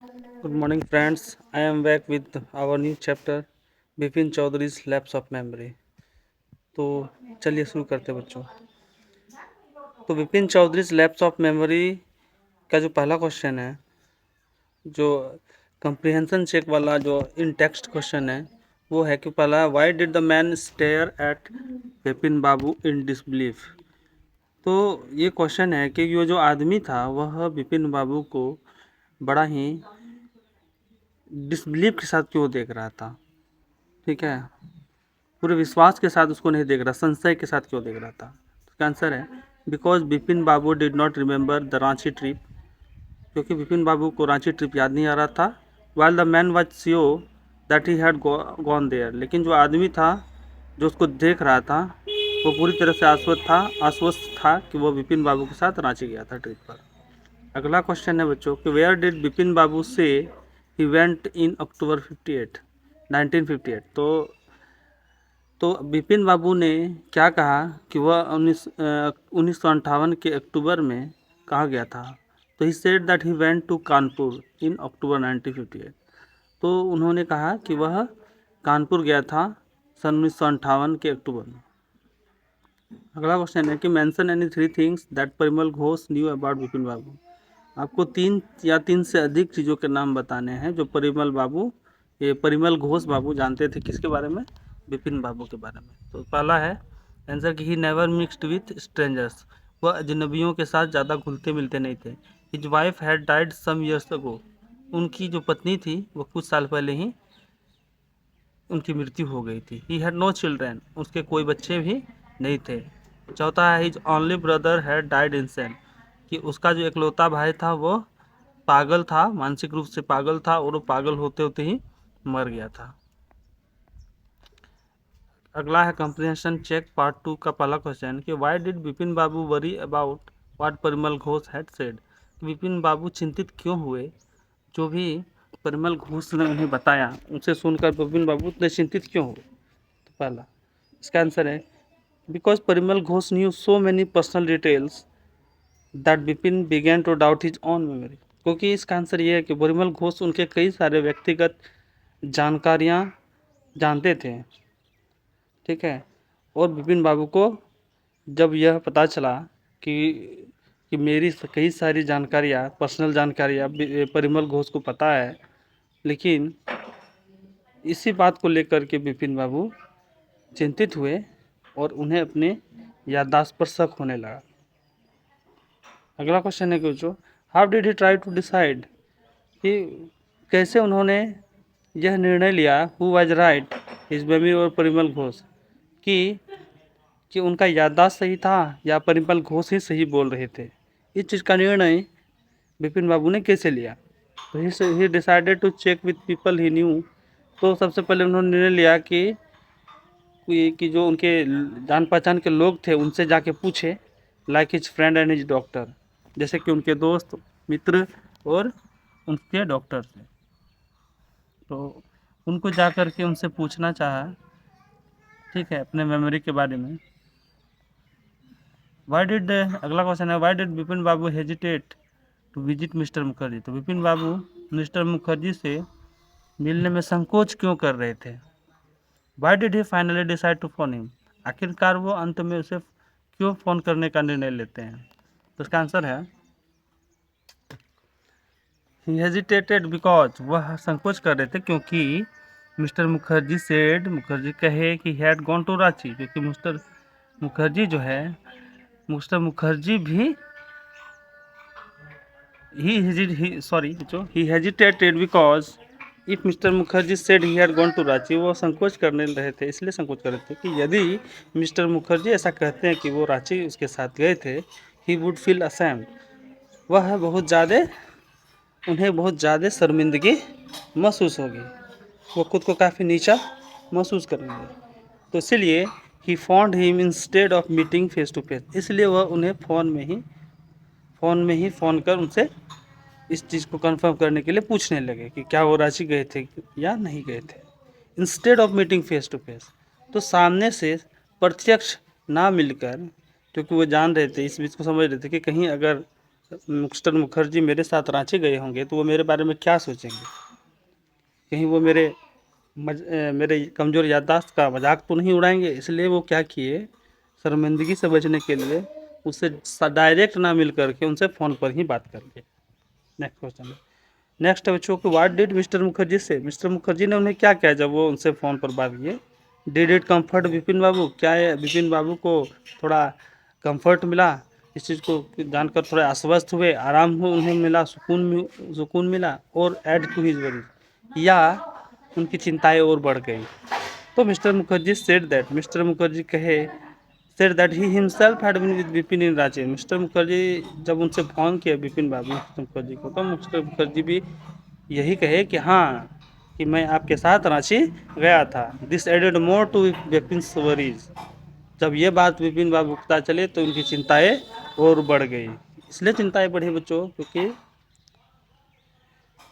Good morning, friends. I am back with our new chapter, Bipin Chaudhuri's lapse of memory. तो चलिए शुरू करते हैं बच्चों। तो Bipin Chaudhuri's lapse of memory का जो पहला क्वेश्चन है, जो कंप्रीहेंशन चेक वाला जो इन टेक्स्ट क्वेश्चन है, वो है कि पहला, why did the man stare at Vipin Babu in disbelief. तो ये क्वेश्चन है कि ये जो आदमी था वह विपिन बाबू को बड़ा ही डिसबिलीफ के साथ क्यों देख रहा था। ठीक है, पूरे विश्वास के साथ उसको नहीं देख रहा, संशय के साथ क्यों देख रहा था। इसका आंसर है because Vipin Babu did not remember the Ranchi trip, क्योंकि विपिन बाबू को रांची ट्रिप याद नहीं आ रहा था। While the man was sure that he had gone there, लेकिन जो आदमी था जो उसको देख रहा था वो पूरी तरह से आश्वस्त था कि वो विपिन बाबू के साथ रांची गया था ट्रिप पर। अगला क्वेश्चन है बच्चों कि वेयर डिड विपिन बाबू से ही वेंट इन अक्टूबर 1958। तो विपिन बाबू ने क्या कहा कि वह 1958 के अक्टूबर में कहाँ गया था। तो he said that he went to Kanpur in October 1958। तो उन्होंने कहा कि वह कानपुर गया था सन 1958 के अक्टूबर में। अगला क्वेश्चन है कि mention any 3 things that Parimal Ghosh knew about Bipin Babu. आपको 3 से अधिक चीज़ों के नाम बताने हैं जो परिमल घोष बाबू जानते थे किसके बारे में, विपिन बाबू के बारे में। तो पहला है आंसर कि he never mixed with strangers, वह अजनबियों के साथ ज़्यादा घुलते मिलते नहीं थे। His wife had died some years ago, उनकी जो पत्नी थी वह कुछ साल पहले ही उनकी मृत्यु हो गई थी। ही हैड नो चिल्ड्रेन, उसके कोई बच्चे भी नहीं थे। चौथा है his only brother had died infant, कि उसका जो इकलौता भाई था वो पागल था, मानसिक रूप से पागल था और वो पागल होते होते ही मर गया था। अगला है कंप्रीहेंशन चेक पार्ट 2 का पहला क्वेश्चन कि why did Vipin Babu worry about what Parimal Ghosh had said. Vipin Babu चिंतित क्यों हुए, जो भी परिमल घोष ने उन्हें बताया उनसे सुनकर विपिन बाबू इतने चिंतित क्यों हुए। तो पहला इसका आंसर है because Parimal Ghosh knew so many personal details that Vipin began to doubt his own memory, क्योंकि इसका आंसर ये है कि परिमल घोष उनके कई सारे व्यक्तिगत जानकारियाँ जानते थे। ठीक है, और विपिन बाबू को जब यह पता चला कि मेरी कई सारी जानकारियाँ, पर्सनल जानकारियाँ परिमल घोष को पता है, लेकिन इसी बात को लेकर के विपिन बाबू चिंतित हुए और उन्हें अपने याददाश्त पर शक होने लगा। अगला क्वेश्चन है कि how did he try to decide, कि कैसे उन्होंने यह निर्णय लिया who was right his memory और परिमल घोष, कि उनका याददाश्त सही था या परिमल घोष ही सही बोल रहे थे। इस चीज़ का निर्णय विपिन बाबू ने कैसे लिया। तो he decided to check with people he knew, तो सबसे पहले उन्होंने निर्णय लिया कि जो उनके जान पहचान के लोग थे उनसे जाके पूछे, like his friend and his doctor, जैसे कि उनके दोस्त, मित्र और उनके डॉक्टर थे। तो उनको जा कर के उनसे पूछना चाहा, ठीक है, अपने मेमोरी के बारे में। अगला क्वेश्चन है why did Vipin Babu hesitate to visit mister Mukherjee. तो विपिन बाबू मिस्टर मुखर्जी से मिलने में संकोच क्यों कर रहे थे। Why did he finally decide to phone him, आखिरकार वो अंत में उसे क्यों फ़ोन करने का निर्णय लेते हैं। तो इसका आंसर है ही हेजिटेटेड बिकॉज, वह संकोच कर रहे थे क्योंकि मिस्टर मुखर्जी कहे कि हैड गॉन टू रांची, क्योंकि मिस्टर मुखर्जी भी he hesitated because if mister Mukherjee said he had gone to Ranchi, वो संकोच करने रहे थे, इसलिए संकोच कर रहे थे कि यदि मिस्टर मुखर्जी ऐसा कहते हैं कि वो रांची उसके साथ गए थे, he would feel ashamed, उन्हें बहुत ज़्यादा शर्मिंदगी महसूस होगी, वो खुद को काफ़ी नीचा महसूस करेंगे। तो इसीलिए he found him instead of meeting face to face, इसलिए वह उन्हें फ़ोन में ही फ़ोन कर उनसे इस चीज़ को कंफर्म करने के लिए पूछने लगे कि क्या वो रांची गए थे या नहीं गए थे, instead of meeting face to face. तो सामने से प्रत्यक्ष ना मिलकर, क्योंकि वो जान रहे थे, इस बीच को समझ रहे थे कि कहीं अगर मिस्टर मुखर्जी मेरे साथ रांची गए होंगे तो वो मेरे बारे में क्या सोचेंगे, कहीं वो मेरे कमज़ोर याददाश्त का मजाक तो नहीं उड़ाएंगे। इसलिए वो क्या किए, शर्मिंदगी से बचने के लिए उससे डायरेक्ट ना मिल करके उनसे फ़ोन पर ही बात कर लिए। नेक्स्ट क्वेश्चन, नेक्स्ट है बच्चों कि व्हाट डिड मिस्टर मुखर्जी से, मिस्टर मुखर्जी ने उन्हें क्या किया जब वो उनसे फ़ोन पर बात किए। डिड इट कम्फर्ट विपिन बाबू, क्या ये विपिन बाबू को थोड़ा कंफर्ट मिला, इस चीज़ को जानकर थोड़ा आश्वस्त हुए, आराम हो उन्हें मिला, सुकून मिला, और ऐड टू हिज वरी, या उनकी चिंताएं और बढ़ गई। तो mister Mukherjee said that, mister Mukherjee कहे said that he himself had been with Vipin in Ranchi. Mister Mukherjee जब उनसे फ़ोन किया विपिन बाबू मिस्टर मुखर्जी को, तो मिस्टर मुखर्जी भी यही कहे कि हाँ, कि मैं आपके साथ रांची गया था। This added more to Vipin worries, जब ये बात विपिन बाबू को पता चले तो उनकी चिंताएं और बढ़ गई। इसलिए चिंताएं बढ़ी बच्चों क्योंकि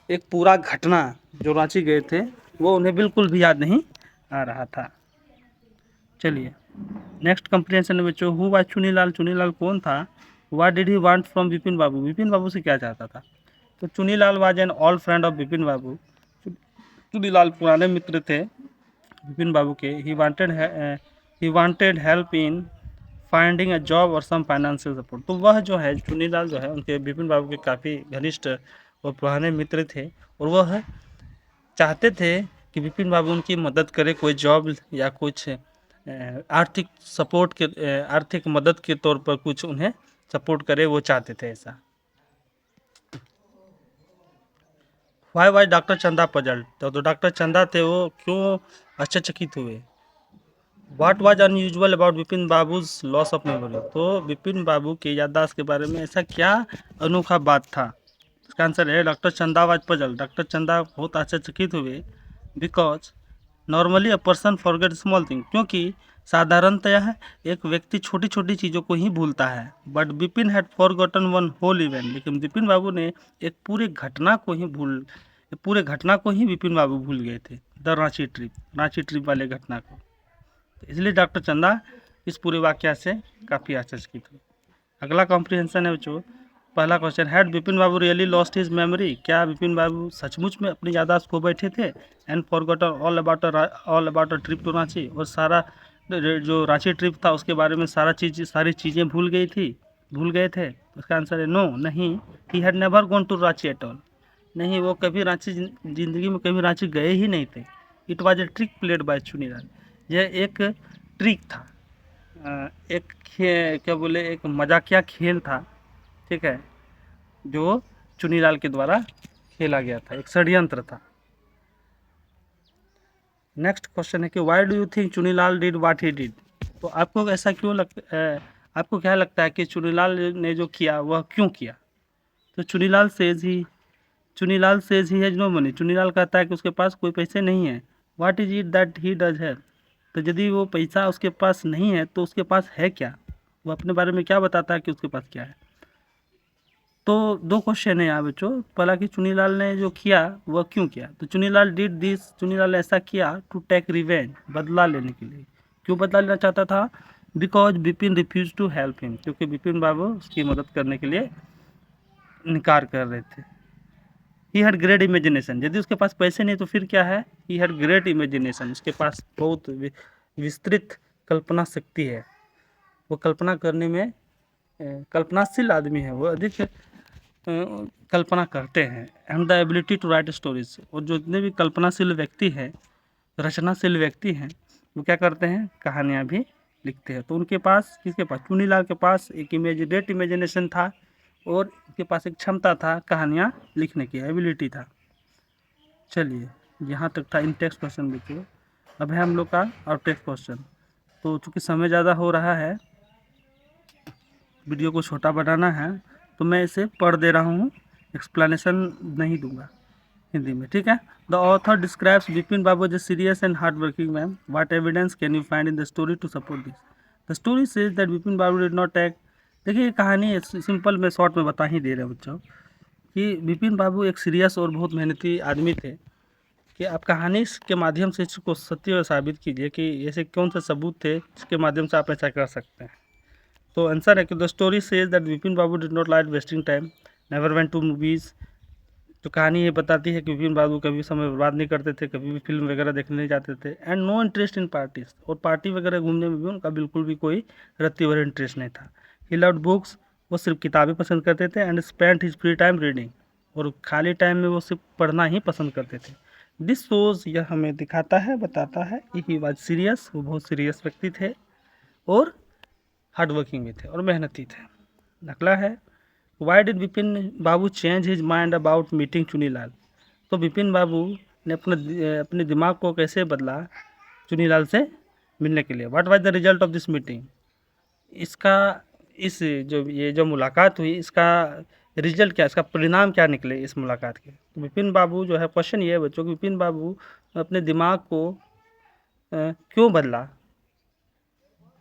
एक पूरा घटना जो रांची गए थे वो उन्हें बिल्कुल भी याद नहीं आ रहा था। चलिए नेक्स्ट कंप्रिहेंशन है बच्चों, हु वाज चुनीलाल, चुनीलाल कौन था। What did he want from Vipin Babu, Vipin Babu से क्या चाहता था। तो Chunilal was an old friend of Vipin Babu, Chunilal पुराने मित्र थे विपिन बाबू के। He wanted help in finding a job और सम फाइनेंशियल सपोर्ट। तो वह जो है चुनीलाल जो है उनके विपिन बाबू के काफ़ी घनिष्ठ और पुराने मित्र थे, और वह चाहते थे कि विपिन बाबू उनकी मदद करे, कोई जॉब या कुछ आर्थिक मदद के तौर पर कुछ उन्हें सपोर्ट करे, वो चाहते थे ऐसा। वाई वाई डॉक्टर चंदा पजल्ड, तो डॉक्टर चंदा थे वो क्यों आश्चर्यचकित हुए। What was unusual about Vipin babus loss of memory, तो विपिन बाबू के याददाश्त के बारे में ऐसा क्या अनोखा बात था। इसका आंसर है डॉक्टर चंदा वाज पजल, डॉक्टर चंदा बहुत आश्चर्यचकित हुए। Because normally a person forget small thing, क्योंकि साधारणतः एक व्यक्ति छोटी छोटी चीज़ों को ही भूलता है। But Vipin had forgotten one whole event, लेकिन विपिन बाबू ने एक पूरे घटना को ही विपिन बाबू भूल गए थे। द रांची ट्रिप वाले घटना को। तो इसलिए डॉक्टर चंदा इस पूरे वाक्य से काफ़ी आश्चर्यचकित हुए। अगला कॉम्प्रिहेंशन है बच्चों, पहला question, had Vipin Babu really lost his memory, क्या विपिन बाबू सचमुच में अपनी याददाश्त खो बैठे थे। And forgotten all about a trip to Ranchi, और सारा जो रांची ट्रिप था उसके बारे में सारी चीज़ें भूल गए थे। उसका आंसर है नो, नहीं। He had never gone to Ranchi at all, नहीं वो कभी रांची जिंदगी में कभी रांची गए ही नहीं थे। It was a trick played by Chunilal, यह एक ट्रिक था, एक मजाकिया खेल था, ठीक है, जो चुनीलाल के द्वारा खेला गया था, एक षड्यंत्र था। नेक्स्ट क्वेश्चन है कि why do you think Chunilal did what he did, तो आपको ऐसा क्यों आपको क्या लगता है कि चुनीलाल ने जो किया वह क्यों किया। तो Chunilal says he has no money, Chunilal कहता है कि उसके पास कोई पैसे नहीं है। What is it that he does है, तो यदि वो पैसा उसके पास नहीं है तो उसके पास है क्या, वो अपने बारे में क्या बताता है कि उसके पास क्या है। तो दो क्वेश्चन है यहाँ बच्चों, पहला कि चुनीलाल ने जो किया वह क्यों किया। तो चुनीलाल डिड दिस, चुनीलाल ऐसा किया टू टेक रिवेंज, बदला लेने के लिए। क्यों बदला लेना चाहता था। Because Vipin refuse to help him, क्योंकि विपिन बाबू उसकी मदद करने के लिए इनकार कर रहे थे। ही हैड ग्रेट इमेजिनेशन, यदि उसके पास पैसे नहीं तो फिर क्या है, ही हैड ग्रेट इमेजिनेशन, उसके पास बहुत विस्तृत कल्पना शक्ति है, वो कल्पना करने में कल्पनाशील आदमी है, वो अधिक कल्पना करते हैं। And the ability to write stories, और जो जितने भी कल्पनाशील व्यक्ति है, रचनाशील व्यक्ति हैं, वो क्या करते हैं, कहानियाँ भी लिखते हैं। तो उनके पास, किसके पास, चुनीलाल के पास एक ग्रेट इमेजिनेशन था, और उनके पास एक क्षमता था, कहानियाँ लिखने की एबिलिटी था। चलिए यहाँ तक था इन टेक्स्ट क्वेश्चन देखिए। अब है हम लोग का आउट टेक्स्ट क्वेश्चन। तो चूँकि समय ज़्यादा हो रहा है, वीडियो को छोटा बनाना है, तो मैं इसे पढ़ दे रहा हूँ, एक्सप्लेनेशन नहीं दूंगा हिंदी में, ठीक है। The author describes Vipin Babu as a serious and hard working man, what evidence can you find in the story to support this. The story says that Vipin Babu did not take, देखिए कहानी सिंपल में शॉर्ट में बता ही दे रहे हैं बच्चों कि विपिन बाबू एक सीरियस और बहुत मेहनती आदमी थे। कि आप कहानी के माध्यम से इसको सत्य साबित कीजिए कि ऐसे कौन से सबूत थे जिसके माध्यम से आप ऐसा कर सकते हैं। तो आंसर है कि the story says that Vipin Babu did not like wasting time, never went to movies. तो कहानी ये बताती है कि विपिन बाबू कभी समय बर्बाद नहीं करते थे, कभी भी फिल्म वगैरह देखने नहीं जाते थे, and no interest in parties, और पार्टी वगैरह घूमने में भी उनका बिल्कुल भी कोई रत्ती भर इंटरेस्ट नहीं था। ही लव्ड बुक्स, वो सिर्फ किताबें पसंद करते थे, and spent his free time reading, और खाली टाइम में वो सिर्फ पढ़ना ही पसंद करते थे। दिस शोज, यह हमें दिखाता है, बताता है कि ही वॉज सीरियस, वो बहुत सीरियस व्यक्ति थे और हार्ड वर्किंग भी थे और मेहनती थे। अगला है, why did Vipin Babu change his mind about meeting Chunilal. तो विपिन बाबू ने अपने दिमाग को कैसे बदला चुनीलाल से मिलने के लिए। What was the result of this meeting, इसका इस जो मुलाकात हुई, इसका रिजल्ट क्या, इसका परिणाम क्या निकले इस मुलाकात के। तो विपिन बाबू जो है, क्वेश्चन ये है बच्चों कि विपिन बाबू अपने दिमाग को क्यों बदला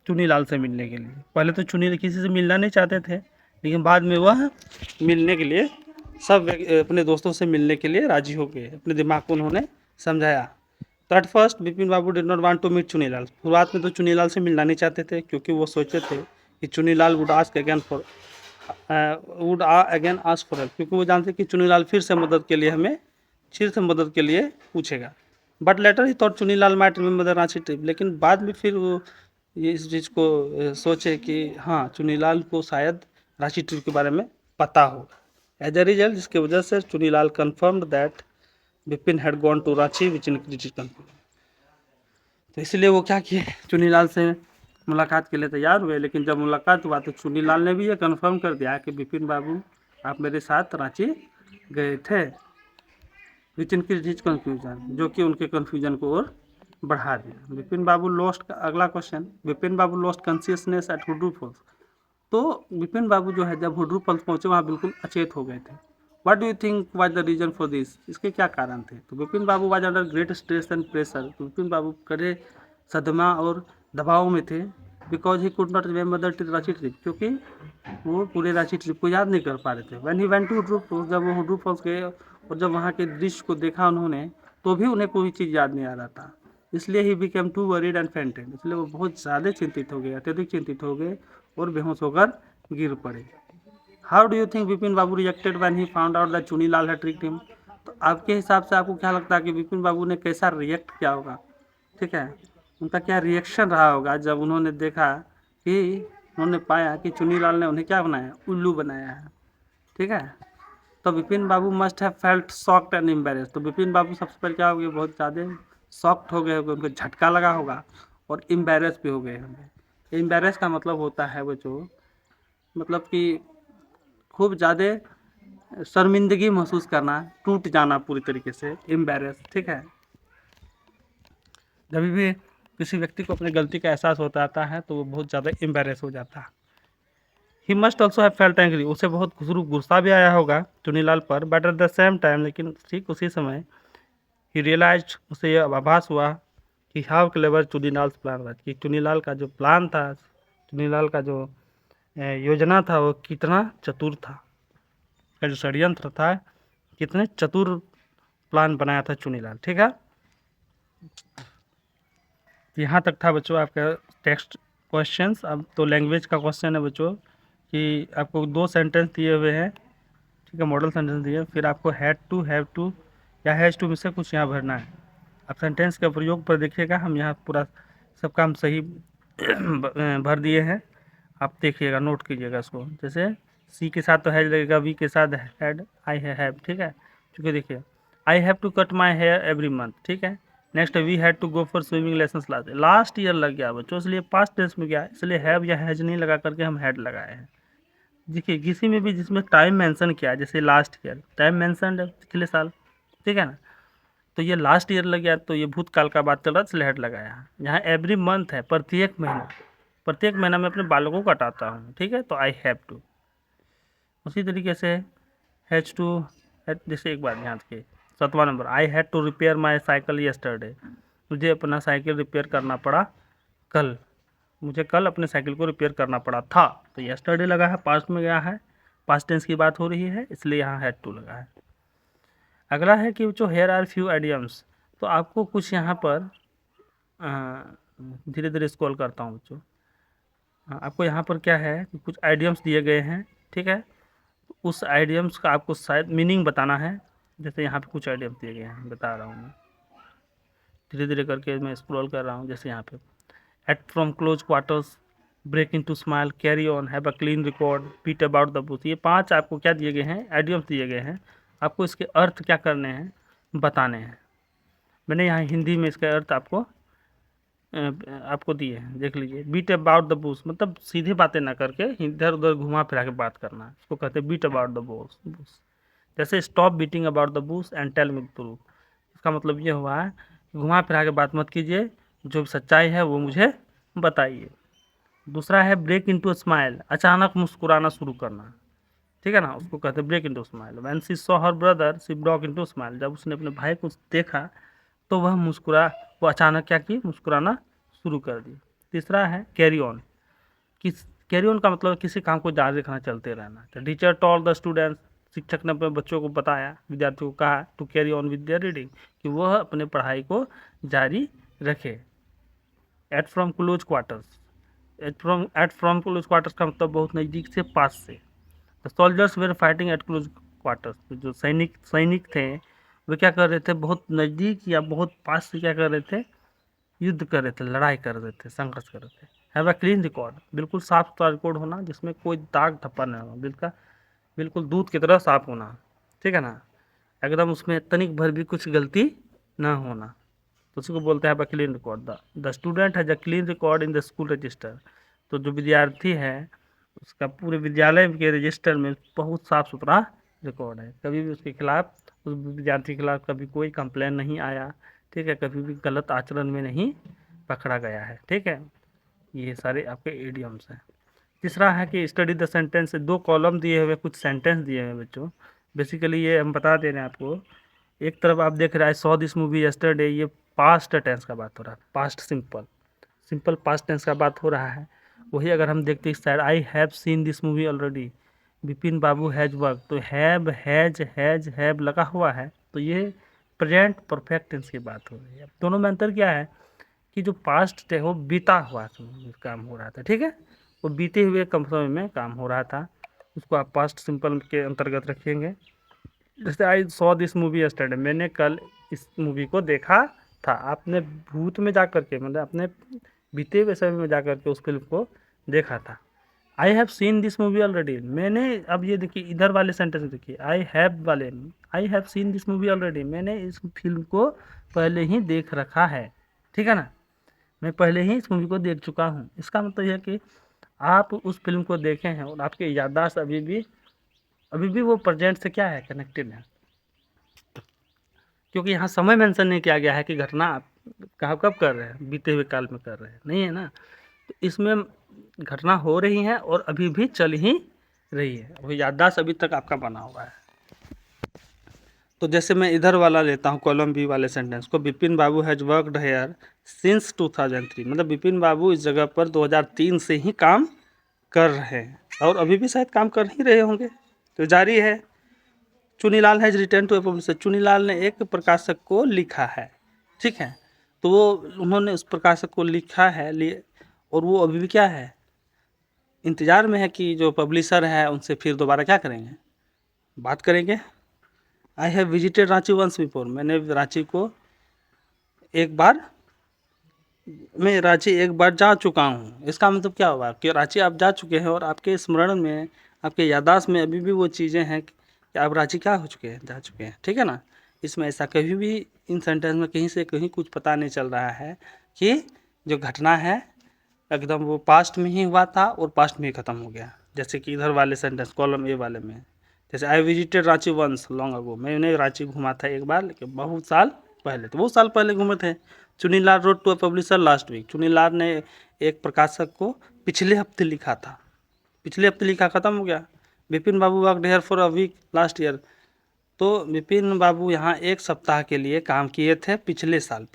चुनीलाल से मिलने के लिए। पहले तो चुनी किसी से मिलना नहीं चाहते थे, लेकिन बाद में वह मिलने के लिए सब अपने दोस्तों से मिलने के लिए राजी हो गए, अपने दिमाग को उन्होंने समझाया। तो at first Vipin Babu did not want to meet Chunilal. शुरुआत में तो चुनीलाल से मिलना नहीं चाहते थे, क्योंकि वो सोचते थे कि Chunilal would ask again for help, क्योंकि वो जानते कि चुनीलाल फिर से मदद के लिए पूछेगा। But later he thought Chunilal might remember the Ranchi trip, लेकिन बाद में फिर वो ये इस चीज़ को सोचे कि हाँ, चुनीलाल को शायद रांची ट्रिप के बारे में पता हो। एज अ रिजल्ट, जिसकी वजह से Chunilal confirmed that Vipin had gone to Ranchi which increased confusion. तो इसलिए वो क्या किए, चुनीलाल से मुलाकात के लिए तैयार हुए। लेकिन जब मुलाकात हुआ तो चुनीलाल ने भी ये कन्फर्म कर दिया कि विपिन बाबू आप मेरे साथ रांची गए थे, विच इंक्रीज्ड हिज कंफ्यूजन, जो कि उनके कन्फ्यूजन को और बढ़ा दिया। विपिन बाबू लॉस्ट, अगला क्वेश्चन, विपिन बाबू लॉस्ट कॉन्शियसनेस एट हुड्रू फॉल्स। तो विपिन बाबू जो है, जब हुड्रू फॉल्स पहुंचे वहाँ बिल्कुल अचेत हो गए थे। What do you think was the reason for this, इसके क्या कारण थे। तो Vipin Babu was under great stress and pressure. तो विपिन बाबू कड़े सदमा और दबाव में थे। Because he could not remember the Ranchi trip, क्योंकि वो पूरे रांची ट्रिप को याद नहीं कर पा रहे थे। When he went to Hundru falls, जब वो हुड्रू फॉल्स गए और जब वहाँ के दृश्य को देखा उन्होंने, तो भी उन्हें कोई चीज़ याद नहीं आ रहा था। इसलिए he became to worried and fainted, इसलिए वो बहुत ज़्यादा चिंतित हो गए, अत्यधिक चिंतित हो गए और बेहोश होकर गिर पड़े। How do you think Vipin Babu reacted when he found out that Chunilal had tricked him. तो आपके हिसाब से आपको क्या लगता है कि विपिन बाबू ने कैसा रिएक्ट किया होगा, ठीक है, उनका क्या रिएक्शन रहा होगा जब उन्होंने देखा कि उन्होंने पाया कि चुनीलाल ने उन्हें क्या बनाया, उल्लू बनाया है, ठीक है। तो Vipin Babu must have felt shocked and embarrassed. तो विपिन बाबू सबसे पहले क्या हो गए, बहुत ज़्यादा शॉक्ड हो गए होंगे, उनको झटका लगा होगा और एम्बैरेस भी हो गए होंगे। एम्बैरेस का मतलब होता है वो जो, मतलब कि खूब ज़्यादा शर्मिंदगी महसूस करना, टूट जाना पूरी तरीके से, एम्बैरेस, ठीक है। जब भी किसी व्यक्ति को अपनी गलती का एहसास होता आता है तो वो बहुत ज़्यादा एम्बैरेस हो जाता है। He must also have felt angry, उसे बहुत गुस्सा भी आया होगा चुनीलाल पर, but at the same time, लेकिन ठीक उसी समय ही रियलाइज्ड, उसे यह आभास हुआ कि हाउ क्लेवर चुनीलाल प्लान था, कि चुनीलाल का जो प्लान था, चुनीलाल का जो योजना था वो कितना चतुर था, का जो षड्यंत्र था कितने चतुर प्लान बनाया था चुनीलाल, ठीक है। यहाँ तक था बच्चों आपका टेक्स्ट क्वेश्चंस। अब तो लैंग्वेज का क्वेश्चन है बच्चों कि आपको 2 सेंटेंस दिए हुए हैं, ठीक है, मॉडल सेंटेंस दिए, फिर आपको हैड टू, हैव टू या हैज़ टू में से कुछ यहाँ भरना है। आप सेंटेंस के प्रयोग पर देखिएगा, हम यहाँ पूरा सब काम सही भर दिए हैं, आप देखिएगा, नोट कीजिएगा इसको। जैसे सी के साथ तो हैज लगेगा, वी के साथ हैड, आई हैव, ठीक है। क्योंकि देखिए I have to cut my hair every month, ठीक है। Next we had to go for swimming lessons last year लग गया बच्चों, इसलिए पास्ट टेंस में गया, इसलिए हैव या हैज नहीं लगा करके हम हैड लगाए हैं। देखिए किसी में भी जिसमें टाइम मेंशन किया है, जैसे लास्ट ईयर टाइम मेंशन है, पिछले साल, ठीक है ना, तो ये लास्ट ईयर लग गया, तो ये भूतकाल का बात चल रहा है, इसलिए हैड लगाया। यहाँ एवरी मंथ है, प्रत्येक महीना में अपने बालों को कटाता हूँ, ठीक है, तो आई हैव टू। उसी तरीके से हैज टू, जैसे एक बात ध्यान रखिए, 7वां number, I had to repair my cycle yesterday, मुझे अपना साइकिल रिपेयर करना पड़ा कल, मुझे कल अपने साइकिल को रिपेयर करना पड़ा था, तो यस्टरडे लगा है, पास्ट में गया है, पास्ट टेंस की बात हो रही है, इसलिए यहाँ हैड टू लगा है। अगला है कि जो हेयर आर फ्यू आइडियम्स, तो आपको कुछ यहाँ पर धीरे धीरे स्क्रॉल करता हूँ बच्चों, हाँ, आपको यहाँ पर क्या है कि कुछ आइडियम्स दिए गए हैं, ठीक है। उस आइडियम्स का आपको शायद मीनिंग बताना है। जैसे यहाँ पे कुछ आइडियम्स दिए गए हैं, बता रहा हूँ मैं, धीरे धीरे करके मैं स्क्रॉल कर रहा हूँ। जैसे यहाँ पे at from close quarters, break into smile, carry on, have a clean record, beat about the bush, ये 5 आपको क्या दिए गए हैं, आइडियम्स दिए गए हैं। आपको इसके अर्थ क्या करने हैं, बताने हैं। मैंने यहाँ हिंदी में इसका अर्थ आपको दिए हैं, देख लीजिए। बीट अबाउट द बुश मतलब सीधे बातें ना करके इधर उधर घुमा फिरा के बात करना, इसको कहते हैं बीट अबाउट द बुश। जैसे stop beating about the bush and tell me the truth, इसका मतलब ये हुआ है कि घुमा फिरा के बात मत कीजिए, जो सच्चाई है वो मुझे बताइए। दूसरा है ब्रेक इनटू स्माइल, अचानक मुस्कुराना शुरू करना, ठीक है ना, उसको कहते हैं break into smile. When she saw her brother she broke into smile, जब उसने अपने भाई को देखा तो वो अचानक क्या की, मुस्कुराना शुरू कर दी। तीसरा है कैरी ऑन, कैरी ऑन का मतलब किसी काम को जारी रखना, चलते रहना। The teacher told the students, शिक्षक ने अपने बच्चों को बताया, विद्यार्थियों को कहा to carry on with their reading, कि वह अपने पढ़ाई को जारी रखे। At from close quarters, at from close quarters का मतलब बहुत नज़दीक से, पास से। The soldiers were fighting at close quarters, जो सैनिक थे वे क्या कर रहे थे, बहुत नज़दीक या बहुत पास से क्या कर रहे थे, युद्ध कर रहे थे, लड़ाई कर रहे थे, संघर्ष कर रहे थे। हैव अ क्लीन रिकॉर्ड, बिल्कुल साफ सुथरा रिकॉर्ड होना, जिसमें कोई दाग धब्बा न हो, बिल्कुल दूध की तरह साफ होना, ठीक है ना, एकदम उसमें तनिक भर भी कुछ गलती ना होना, तो उसी को बोलते हैं clean record. The student has a clean record in the school register, तो जो विद्यार्थी है उसका पूरे विद्यालय के रजिस्टर में बहुत साफ सुथरा रिकॉर्ड है, कभी भी उसके खिलाफ, उस विद्यार्थी के खिलाफ कभी कोई कंप्लेन नहीं आया, ठीक है, कभी भी गलत आचरण में नहीं पकड़ा गया है, ठीक है। ये सारे आपके इडियम्स हैं। तीसरा है कि स्टडी द सेंटेंस, 2 कॉलम दिए हुए, कुछ सेंटेंस दिए हुए बच्चों। बेसिकली ये हम बता दे रहे हैं आपको, एक तरफ आप देख रहे हैं सॉ दिस मूवी यस्टरडे, ये पास्ट टेंस का बात हो रहा है, पास्ट सिंपल पास्ट टेंस का बात हो रहा है। वही अगर हम देखते हैं इस side, I have seen this movie already, Vipin Babu has work, तो हैव हैज लगा हुआ है, तो ये प्रेजेंट परफेक्ट टेंस की बात हो रही है। दोनों में अंतर क्या है कि जो पास्ट है वो बीता हुआ काम हो रहा था, ठीक है, वो बीते हुए कम समय में काम हो रहा था, उसको आप पास्ट सिंपल के अंतर्गत रखेंगे। जैसे I saw this movie yesterday, मैंने कल इस मूवी को देखा था, आपने भूत में जा करके, मतलब अपने बीते हुए समय में जा करके उस फिल्म को देखा था। I have seen this movie already, मैंने, अब ये देखिए इधर वाले सेंटेंस देखिए, I have seen this movie already, मैंने इस फिल्म को पहले ही देख रखा है, ठीक है ना, मैं पहले ही इस मूवी को देख चुका हूँ। इसका मतलब यह है कि आप उस फिल्म को देखे हैं और आपकी याददाश्त अभी भी वो प्रेजेंट से क्या है, कनेक्टेड है, क्योंकि यहाँ समय मेंशन नहीं किया गया है कि घटना आप कहाँ कब कर रहे हैं, बीते हुए काल में कर रहे हैं, नहीं है ना, तो इसमें घटना हो रही है और अभी भी चल ही रही है, वो याददाश्त अभी तक आपका बना हुआ है। तो जैसे मैं इधर वाला लेता हूँ कॉलम बी वाले सेंटेंस को, विपिन बाबू हैज वर्कड हेयर सिंस 2003, मतलब विपिन बाबू इस जगह पर 2003 से ही काम कर रहे हैं और अभी भी शायद काम कर ही रहे होंगे, तो जारी है। Chunilal has return to a publisher, चुनीलाल ने एक प्रकाशक को लिखा है, ठीक है, तो वो उन्होंने उस प्रकाशक को लिखा है लिए, और वो अभी भी क्या है, इंतजार में है कि जो पब्लिशर है उनसे फिर दोबारा क्या करेंगे, बात करेंगे। I have visited Ranchi once before, मैंने रांची को एक बार, मैं रांची एक बार जा चुका हूँ, इसका मतलब क्या हुआ कि रांची आप जा चुके हैं और आपके स्मरण में, आपके याददाश्त में अभी भी वो चीज़ें हैं कि आप रांची क्या हो चुके हैं, जा चुके हैं, ठीक है ना। इसमें ऐसा कभी भी इन सेंटेंस में कहीं से कहीं कुछ पता नहीं चल रहा है कि जो घटना है एकदम वो पास्ट में ही हुआ था और पास्ट में ही ख़त्म हो गया। जैसे कि इधर वाले सेंटेंस कॉलम ए वाले में, जैसे I visited Ranchi once long ago, मैंने रांची घूमा था एक बार, लेकिन बहुत साल पहले, तो बहुत साल पहले घूमे थे। Chunilal wrote to a publisher last week, Chunilal ने एक प्रकाशक को पिछले हफ्ते लिखा था, पिछले हफ्ते लिखा, ख़त्म हो गया। Vipin Babu worked here for a week last year, तो विपिन बाबू यहाँ एक सप्ताह के लिए काम किए थे पिछले साल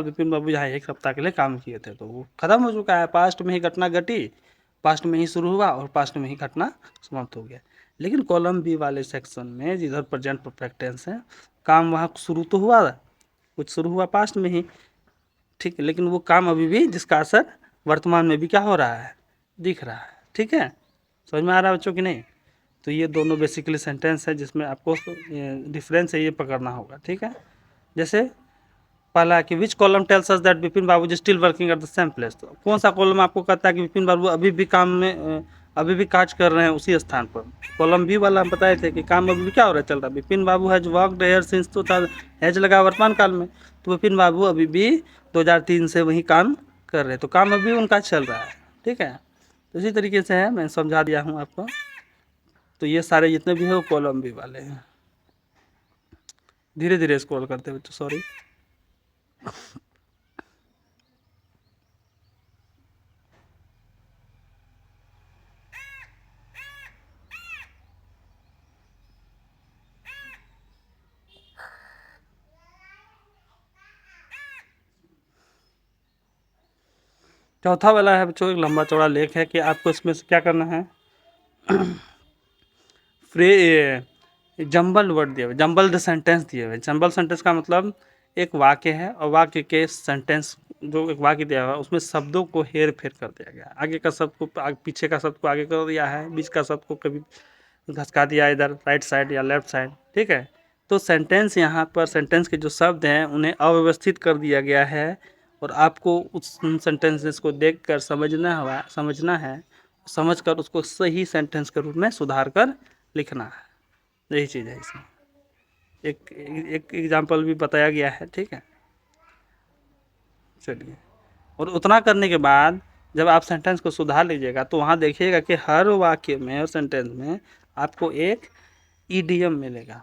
विपिन बाबू यहाँ एक सप्ताह के लिए काम किए थे, तो वो ख़त्म हो चुका है, पास्ट में ही घटना घटी, पास्ट में ही शुरू हुआ और पास्ट में ही घटना समाप्त हो गया। लेकिन कॉलम बी वाले सेक्शन में जिधर प्रेजेंट परफेक्ट टेंस है, काम वहाँ शुरू तो हुआ, कुछ शुरू हुआ पास्ट में ही, ठीक है, लेकिन वो काम अभी भी जिसका असर वर्तमान में भी क्या हो रहा है, दिख रहा है। ठीक है, समझ में आ रहा है बच्चों कि नहीं? तो ये दोनों बेसिकली सेंटेंस है जिसमें आपको डिफरेंस है ये पकड़ना होगा। ठीक है, जैसे पहला है कि which column tells us that Vipin Babu ji still working at the same place. तो कौन सा कॉलम आपको कहता है कि विपिन बाबू अभी भी काम में अभी भी काज कर रहे हैं उसी स्थान पर? कॉलम बी वाला हम बताए थे कि काम अभी भी क्या हो रहा है, चल रहा है। विपिन बाबू हैज वर्कड हियर सिंस, तो था हैज लगा वर्तमान काल में, तो विपिन बाबू अभी भी 2003 से वही काम कर रहे हैं, तो काम अभी उनका चल रहा है। ठीक है, तो इसी तरीके से है, मैं समझा दिया हूँ आपको। तो ये सारे जितने भी है वो कॉलम बी वाले हैं। धीरे धीरे स्क्रॉल करते बच्चों, सॉरी। चौथा वाला है बच्चों, एक लंबा चौड़ा लेख है कि आपको इसमें से क्या करना है, जंबल वर्ड दिए हुए, जंबल द सेंटेंस दिए हुए। जंबल सेंटेंस का मतलब एक वाक्य है और वाक्य के सेंटेंस, जो एक वाक्य दिया हुआ है उसमें शब्दों को हेर फेर कर दिया गया है। आगे का शब्द को पीछे का शब्द को आगे कर दिया है, बीच का शब्द को कभी घसका दिया इधर राइट साइड या लेफ्ट साइड। ठीक है, तो सेंटेंस यहाँ पर सेंटेंस के जो शब्द हैं उन्हें अव्यवस्थित कर दिया गया है और आपको उस सेंटेंसेस को देख कर समझना है, समझकर उसको सही सेंटेंस के रूप में सुधार कर लिखना है। यही चीज़ है इसमें। एक एक एग्जाम्पल भी बताया गया है। ठीक है, चलिए। और उतना करने के बाद जब आप सेंटेंस को सुधार लीजिएगा तो वहाँ देखिएगा कि हर वाक्य में और सेंटेंस में आपको एक ईडीएम मिलेगा।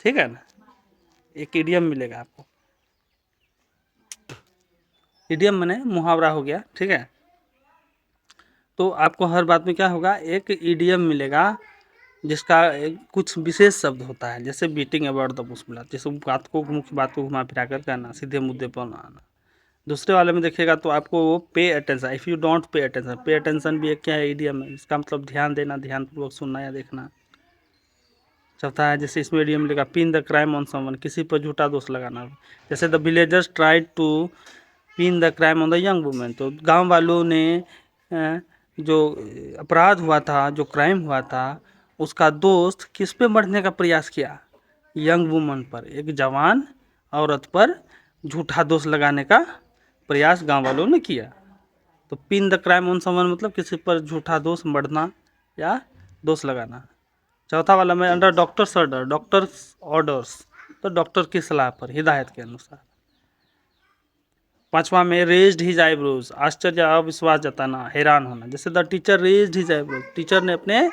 ठीक है ना, एक ईडीएम मिलेगा आपको। ईडीएम माने मुहावरा हो गया। ठीक है, तो आपको हर बात में क्या होगा, एक ईडीएम मिलेगा जिसका कुछ विशेष शब्द होता है, जैसे बीटिंग अबाउट द बुश मिला, जैसे मुख्य बात को घुमा फिरा कर कहना, सीधे मुद्दे पर आना। दूसरे वाले में देखिएगा तो आपको वो pay attention, if you don't pay attention, pay attention भी एक क्या है, ईडीएम है। इसका मतलब ध्यान देना, ध्यानपूर्वक सुनना या देखना। चौथा है जैसे इसमें ईडीएम मिलेगा pin the crime on someone, किसी पर झूठा दोष लगाना, जैसे the villagers tried to pin the crime on the young women. तो गांव वालों ने जो अपराध हुआ था, जो क्राइम हुआ था, उसका दोस्त किस पे मढ़ने का प्रयास किया, यंग वुमन पर, एक जवान औरत पर झूठा दोष लगाने का प्रयास गांव वालों ने किया। तो pin the crime on someone मतलब किसी पर झूठा दोष मढ़ना या दोष लगाना। चौथा वाला में under doctors order, doctors orders, तो डॉक्टर की सलाह पर, हिदायत के अनुसार। पांचवा में रेज्ड हिज आईब्रोज, आश्चर्य, अविश्वास जताना, हैरान होना, जैसे the teacher raised his eyebrows, teacher ने अपने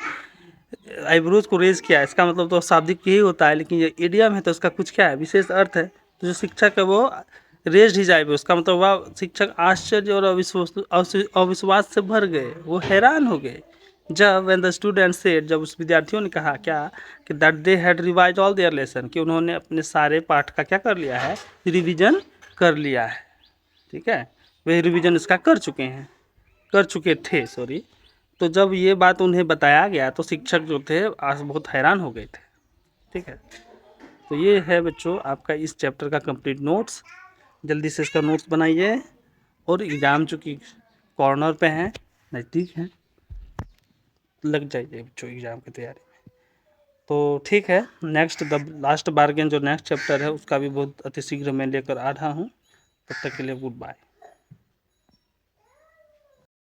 आईब्रोज को रेज किया। इसका मतलब तो शाब्दिक यही होता है, लेकिन ये इडियम है तो इसका कुछ क्या है, विशेष अर्थ है। तो जो शिक्षक है वो रेज्ड हिज आईब्रोज, उसका मतलब वह शिक्षक आश्चर्य और अविश्वास से भर गए, वो हैरान हो गए। जब व्हेन द स्टूडेंट सेड, जब उस विद्यार्थियों ने कहा क्या, कि that they had revise all there lesson, कि उन्होंने अपने सारे पाठ का क्या कर लिया है, रिवीजन कर लिया है। ठीक है, वे रिवीजन इसका कर चुके थे, सॉरी। तो जब ये बात उन्हें बताया गया तो शिक्षक जो थे आज बहुत हैरान हो गए थे। ठीक है, तो ये है बच्चों आपका इस चैप्टर का कंप्लीट नोट्स। जल्दी से इसका नोट्स बनाइए और एग्ज़ाम चूँकि कॉर्नर पे हैं, नज़दीक हैं, लग जाइए बच्चों एग्ज़ाम की तैयारी में। तो ठीक है, नेक्स्ट द लास्ट बार्गेन जो नेक्स्ट चैप्टर है उसका भी बहुत अतिशीघ्र मैं लेकर आ रहा हूँ। तब तक के लिए गुड बाय।